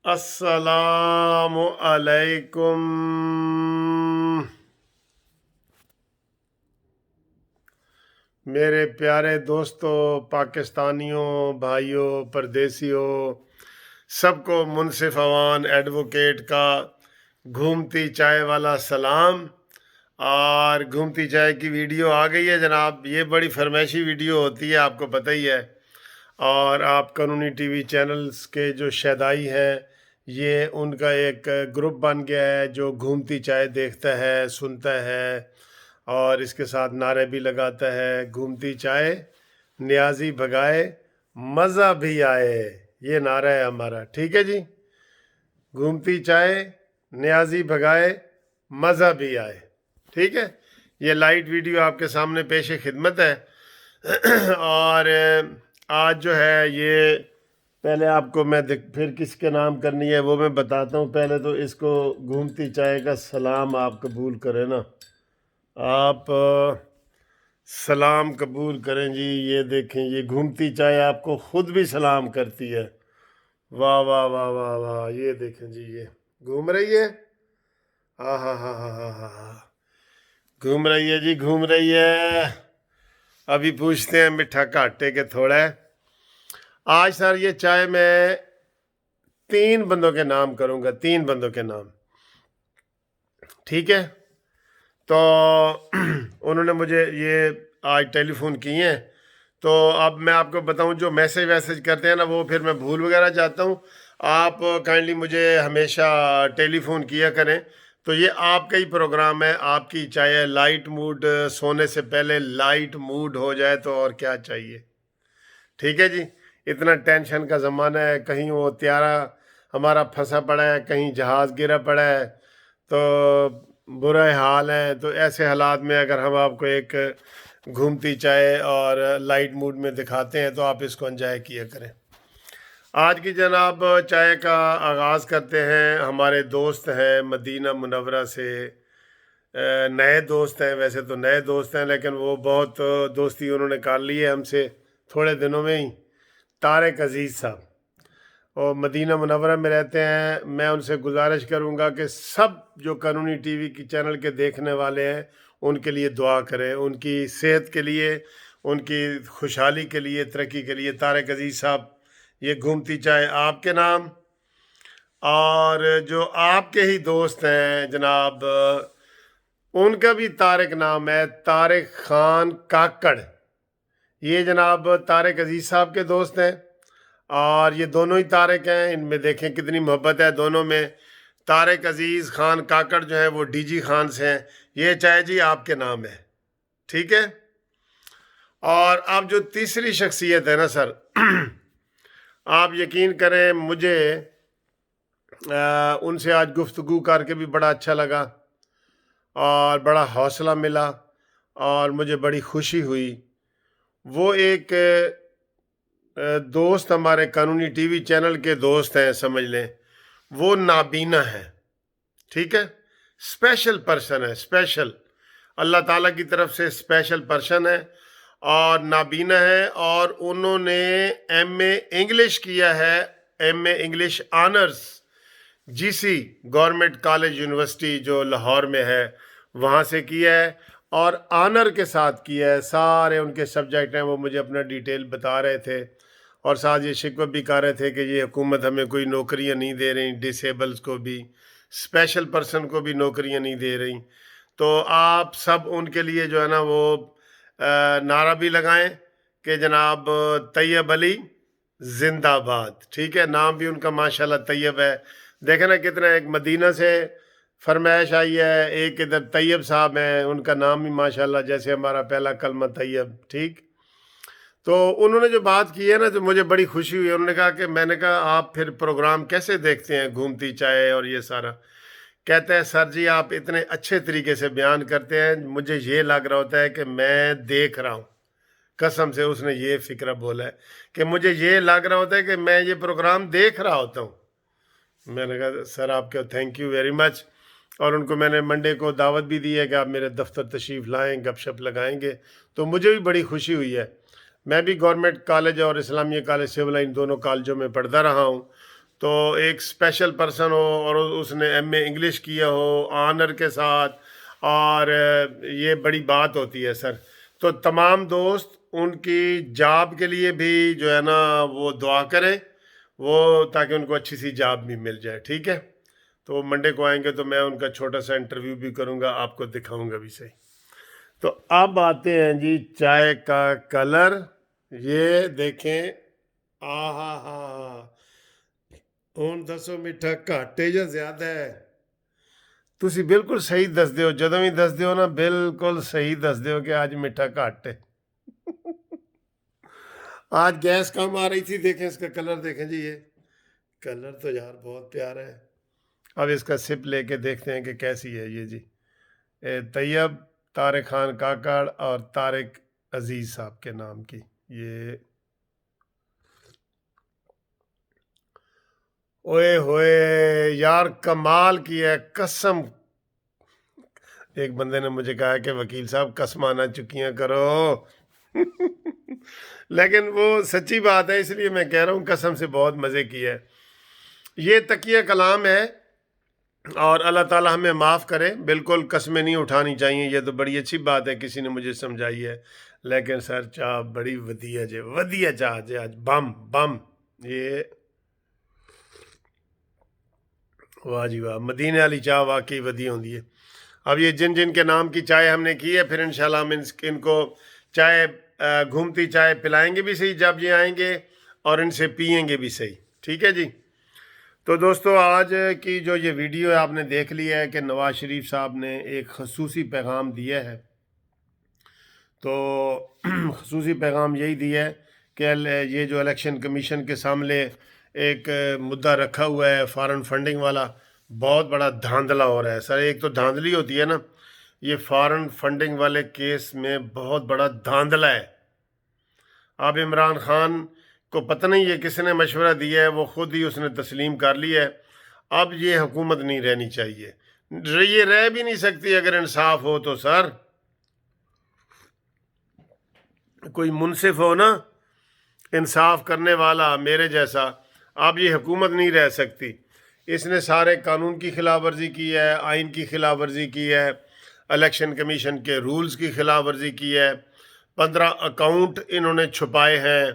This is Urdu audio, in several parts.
السلام علیکم میرے پیارے دوستوں، پاکستانیوں، بھائیوں، پردیسیوں، سب کو منصف اوان ایڈوکیٹ کا گھومتی چائے والا سلام۔ اور گھومتی چائے کی ویڈیو آ گئی ہے جناب۔ یہ بڑی فرمائشی ویڈیو ہوتی ہے، آپ کو پتہ ہی ہے۔ اور آپ قانونی ٹی وی چینلز کے جو شیدائی ہیں، یہ ان کا ایک گروپ بن گیا ہے جو گھومتی چائے دیکھتا ہے، سنتا ہے، اور اس کے ساتھ نعرے بھی لگاتا ہے۔ گھومتی چائے نیازی بھگائے مزہ بھی آئے، یہ نعرہ ہے ہمارا، ٹھیک ہے جی۔ گھومتی چائے نیازی بھگائے مزہ بھی آئے، ٹھیک ہے۔ یہ لائٹ ویڈیو آپ کے سامنے پیش خدمت ہے۔ اور آج جو ہے یہ پہلے آپ کو میں پھر کس کے نام کرنی ہے وہ میں بتاتا ہوں۔ پہلے تو اس کو گھومتی چائے کا سلام آپ قبول کریں نا، آپ سلام قبول کریں جی۔ یہ دیکھیں، یہ گھومتی چائے آپ کو خود بھی سلام کرتی ہے۔ واہ واہ واہ واہ واہ، یہ دیکھیں جی، یہ گھوم رہی ہے۔ ہاں ہاں ہاں ہاں ہاں ہاں ہاں، گھوم رہی ہے جی، گھوم رہی ہے۔ ابھی پوچھتے ہیں مٹھا کاٹے کے تھوڑا ہے۔ آج سر یہ چائے میں 3 بندوں کے نام کروں گا، 3 بندوں کے نام، ٹھیک ہے۔ تو انہوں نے مجھے یہ آج ٹیلی فون کیے ہیں، تو اب میں آپ کو بتاؤں جو میسج کرتے ہیں نا، وہ پھر میں بھول وغیرہ جاتا ہوں۔ آپ کائنڈلی مجھے ہمیشہ ٹیلی فون کیا کریں۔ تو یہ آپ کا ہی پروگرام ہے، آپ کی چاہے لائٹ موڈ، سونے سے پہلے لائٹ موڈ ہو جائے تو اور کیا چاہیے، ٹھیک ہے جی۔ اتنا ٹینشن کا زمانہ ہے، کہیں وہ طیارہ ہمارا پھنسا پڑا ہے، کہیں جہاز گرا پڑا ہے، تو برا حال ہے۔ تو ایسے حالات میں اگر ہم آپ کو ایک گھومتی چائے اور لائٹ موڈ میں دکھاتے ہیں تو آپ اس کو انجوائے کیا کریں۔ آج کی جناب چائے کا آغاز کرتے ہیں۔ ہمارے دوست ہیں مدینہ منورہ سے، نئے دوست ہیں، ویسے تو نئے دوست ہیں لیکن وہ بہت دوستی انہوں نے کر لی ہے ہم سے تھوڑے دنوں میں ہی۔ طارق عزیز صاحب اور مدینہ منورہ میں رہتے ہیں۔ میں ان سے گزارش کروں گا کہ سب جو قانونی ٹی وی کی چینل کے دیکھنے والے ہیں ان کے لیے دعا کریں، ان کی صحت کے لیے، ان کی خوشحالی کے لیے، ترقی کے لیے۔ طارق عزیز صاحب، یہ گھومتی چائے آپ کے نام، اور جو آپ کے ہی دوست ہیں جناب، ان کا بھی طارق نام ہے، طارق خان کاکڑ۔ یہ جناب طارق عزیز صاحب کے دوست ہیں، اور یہ دونوں ہی طارق ہیں۔ ان میں دیکھیں کتنی محبت ہے دونوں میں۔ طارق عزیز خان کاکڑ جو ہے وہ ڈی جی خان سے ہیں۔ یہ چائے جی آپ کے نام ہے، ٹھیک ہے۔ اور اب جو تیسری شخصیت ہے نا سر، آپ یقین کریں مجھے ان سے آج گفتگو کر کے بھی بڑا اچھا لگا اور بڑا حوصلہ ملا اور مجھے بڑی خوشی ہوئی۔ وہ ایک دوست ہمارے قانونی ٹی وی چینل کے دوست ہیں، سمجھ لیں وہ نابینا ہے، ٹھیک ہے۔ اسپیشل پرسن ہے، اسپیشل اللہ تعالیٰ کی طرف سے اسپیشل پرسن ہے اور نابینا ہے، اور انہوں نے ایم اے انگلش کیا ہے، M A English honours G C government college university جو لاہور میں ہے وہاں سے کیا ہے، اور آنر کے ساتھ کیا ہے۔ سارے ان کے سبجیکٹ ہیں، وہ مجھے اپنا ڈیٹیل بتا رہے تھے، اور ساتھ یہ شکوہ بھی کر رہے تھے کہ یہ حکومت ہمیں کوئی نوکریاں نہیں دے رہی، ڈسیبلز کو بھی، اسپیشل پرسن کو بھی نوکریاں نہیں دے رہی۔ تو آپ سب ان کے لیے جو ہے نا وہ نعرہ بھی لگائیں کہ جناب طیب علی زندہ باد، ٹھیک ہے۔ نام بھی ان کا ماشاءاللہ طیب ہے۔ دیکھیں نا کتنا، ایک مدینہ سے فرمائش آئی ہے، ایک ادھر طیب صاحب ہیں، ان کا نام بھی ماشاءاللہ جیسے ہمارا پہلا کلمہ طیب، ٹھیک۔ تو انہوں نے جو بات کی ہے نا تو مجھے بڑی خوشی ہوئی۔ انہوں نے کہا کہ میں نے کہا آپ پھر پروگرام کیسے دیکھتے ہیں گھومتی چائے اور یہ سارا؟ کہتے ہیں سر جی آپ اتنے اچھے طریقے سے بیان کرتے ہیں، مجھے یہ لگ رہا ہوتا ہے کہ میں دیکھ رہا ہوں۔ قسم سے اس نے یہ فکرہ بولا ہے کہ مجھے یہ لگ رہا ہوتا ہے کہ میں یہ پروگرام دیکھ رہا ہوتا ہوں۔ میں نے کہا سر آپ کا تھینک یو ویری مچ، اور ان کو میں نے منڈے کو دعوت بھی دی ہے کہ آپ میرے دفتر تشریف لائیں، گپ شپ لگائیں گے، تو مجھے بھی بڑی خوشی ہوئی ہے۔ میں بھی گورنمنٹ کالج اور اسلامیہ کالج سول لائن دونوں کالجوں میں پڑھتا رہا ہوں، تو ایک اسپیشل پرسن ہو اور اس نے ایم اے انگلش کیا ہو آنر کے ساتھ، اور یہ بڑی بات ہوتی ہے سر. تو تمام دوست ان کی جاب کے لیے بھی جو ہے نا وہ دعا کریں، وہ تاکہ ان کو اچھی سی جاب بھی مل جائے. ٹھیک ہے، تو منڈے کو آئیں گے تو میں ان کا چھوٹا سا انٹرویو بھی کروں گا، آپ کو دکھاؤں گا بھی صحیح. تو اب آتے ہیں جی چائے کا کلر. یہ دیکھیں، ہاں ہاں، ہوں دسو میٹھا گھٹ ہے یا زیادہ ہے؟ تسی بالکل صحیح دس دیو، جدوں بھی دس دیو نا بالکل صحیح دس دیو کہ آج میٹھا گھٹ ہے. آج گیس کم آ رہی تھی. دیکھیں اس کا کلر، دیکھیں جی، یہ کلر تو یار بہت پیارا ہے. اب اس کا سپ لے کے دیکھتے ہیں کہ کیسی ہے یہ جی. طیب طارق خان کاکڑ اور طارق عزیز صاحب کے نام کی یہ. اوئے ہوئے یار کمال کی ہے قسم. ایک بندے نے مجھے کہا کہ وکیل صاحب قسمانہ چکیاں کرو. لیکن وہ سچی بات ہے، اس لیے میں کہہ رہا ہوں قسم سے بہت مزے کی ہے. یہ تقیہ کلام ہے، اور اللہ تعالیٰ ہمیں معاف کرے. بالکل قسمیں نہیں اٹھانی چاہیے، یہ تو بڑی اچھی بات ہے کسی نے مجھے سمجھائی ہے. لیکن سر چاہ بڑی ودیا جے، ودیا چاہ جے آج بم بم. یہ واہ جی واہ، مدینے والی چاہ واقعی ودی ہوندی ہے. اب یہ جن جن کے نام کی چائے ہم نے کی ہے، پھر انشاءاللہ ہم ان کو چائے گھومتی چائے پلائیں گے بھی صحیح جب یہ آئیں گے، اور ان سے پئیں گے بھی صحیح. ٹھیک ہے جی. تو دوستو آج کی جو یہ ویڈیو ہے آپ نے دیکھ لیا ہے کہ نواز شریف صاحب نے ایک خصوصی پیغام دیا ہے. تو خصوصی پیغام یہی دیا ہے کہ یہ جو الیکشن کمیشن کے سامنے ایک مدعا رکھا ہوا ہے فارن فنڈنگ والا، بہت بڑا دھاندلا ہو رہا ہے سر. ایک تو دھاندلی ہوتی ہے نا، یہ فارن فنڈنگ والے کیس میں بہت بڑا دھاندلا ہے. اب عمران خان کو پتہ نہیں یہ کس نے مشورہ دیا ہے، وہ خود ہی اس نے تسلیم کر لیا ہے. اب یہ حکومت نہیں رہنی چاہیے، یہ رہ بھی نہیں سکتی اگر انصاف ہو تو سر. کوئی منصف ہو نا، انصاف کرنے والا میرے جیسا، اب یہ حکومت نہیں رہ سکتی. اس نے سارے قانون کی خلاف ورزی کی ہے، آئین کی خلاف ورزی کی ہے، الیکشن کمیشن کے رولز کی خلاف ورزی کی ہے. 15 اکاؤنٹ انہوں نے چھپائے ہیں،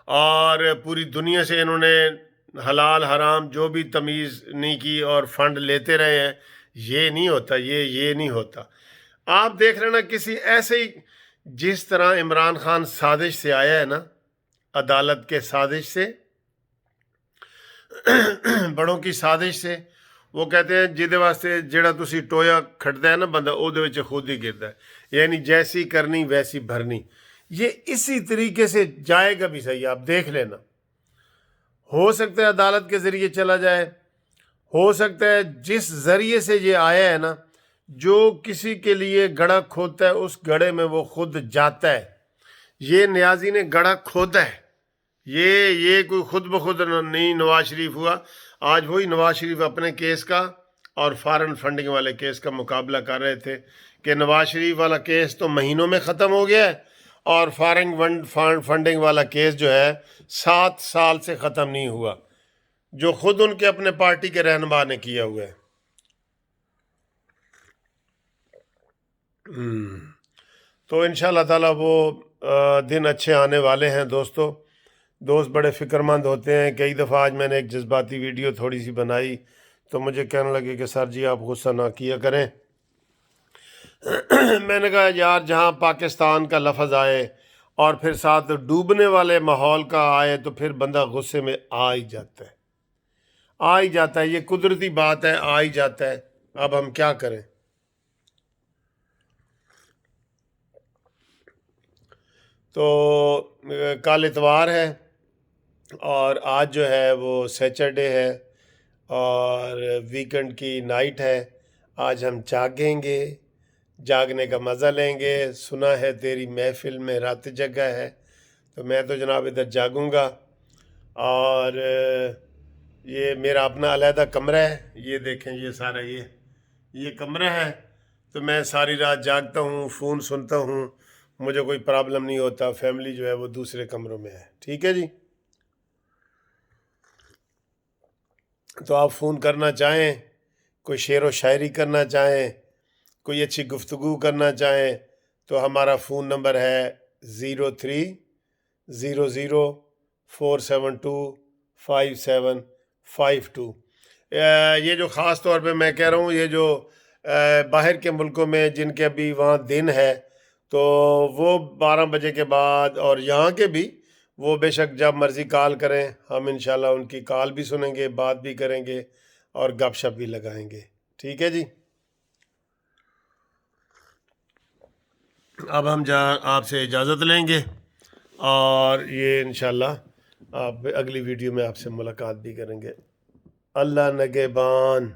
اور پوری دنیا سے انہوں نے حلال حرام جو بھی تمیز نہیں کی اور فنڈ لیتے رہے ہیں. یہ نہیں ہوتا، یہ نہیں ہوتا. آپ دیکھ رہے نا کسی ایسے ہی، جس طرح عمران خان سازش سے آیا ہے نا، عدالت کے سازش سے، بڑوں کی سازش سے. وہ کہتے ہیں جہدے واسطے جڑا تسی ٹویا کھٹتا ہے نا بندہ، او دے وچ خود ہی گردا ہے. یعنی جیسی کرنی ویسی بھرنی. یہ اسی طریقے سے جائے گا بھی صحیح، آپ دیکھ لینا. ہو سکتا ہے عدالت کے ذریعے چلا جائے، ہو سکتا ہے جس ذریعے سے یہ آیا ہے نا، جو کسی کے لیے گڑھا کھودتا ہے اس گڑھے میں وہ خود جاتا ہے. یہ نیازی نے گڑھا کھودا ہے، یہ کوئی خود بخود نہیں نواز شریف ہوا. آج وہی نواز شریف اپنے کیس کا اور فارن فنڈنگ والے کیس کا مقابلہ کر رہے تھے کہ نواز شریف والا کیس تو مہینوں میں ختم ہو گیا ہے، اور فارن فنڈنگ والا کیس جو ہے 7 سال سے ختم نہیں ہوا، جو خود ان کے اپنے پارٹی کے رہنما نے کیا ہوا ہے. تو انشاءاللہ تعالیٰ وہ دن اچھے آنے والے ہیں. دوست بڑے فکر مند ہوتے ہیں. کئی دفعہ آج میں نے ایک جذباتی ویڈیو تھوڑی سی بنائی تو مجھے کہنے لگے کہ سر جی آپ غصہ نہ کیا کریں. میں نے کہا یار جہاں پاکستان کا لفظ آئے اور پھر ساتھ ڈوبنے والے ماحول کا آئے تو پھر بندہ غصے میں آ ہی جاتا ہے. یہ قدرتی بات ہے، آ ہی جاتا ہے. اب ہم کیا کریں. تو کل اتوار ہے اور آج جو ہے وہ سیچرڈے ہے اور ویکنڈ کی نائٹ ہے. آج ہم جاگیں گے، جاگنے کا مزہ لیں گے. سنا ہے تیری محفل میں رات جگہ ہے، تو میں تو جناب ادھر جاگوں گا. اور یہ میرا اپنا علیحدہ کمرہ ہے، یہ دیکھیں یہ سارا یہ کمرہ ہے. تو میں ساری رات جاگتا ہوں، فون سنتا ہوں، مجھے کوئی پرابلم نہیں ہوتا. فیملی جو ہے وہ دوسرے کمروں میں ہے. ٹھیک ہے جی. تو آپ فون کرنا چاہیں، کوئی شعر و شاعری کرنا چاہیں، کوئی اچھی گفتگو کرنا چاہیں تو ہمارا فون نمبر ہے 0300472572۔ یہ جو خاص طور پہ میں کہہ رہا ہوں، یہ جو باہر کے ملکوں میں جن کے ابھی وہاں دن ہے تو وہ 12 بجے کے بعد، اور یہاں کے بھی وہ بے شک جب مرضی کال کریں، ہم انشاءاللہ ان کی کال بھی سنیں گے، بات بھی کریں گے اور گپ شپ بھی لگائیں گے۔ ٹھیک ہے جی، اب ہم آپ سے اجازت لیں گے، اور یہ انشاءاللہ آپ اگلی ویڈیو میں آپ سے ملاقات بھی کریں گے۔ اللہ نگہبان۔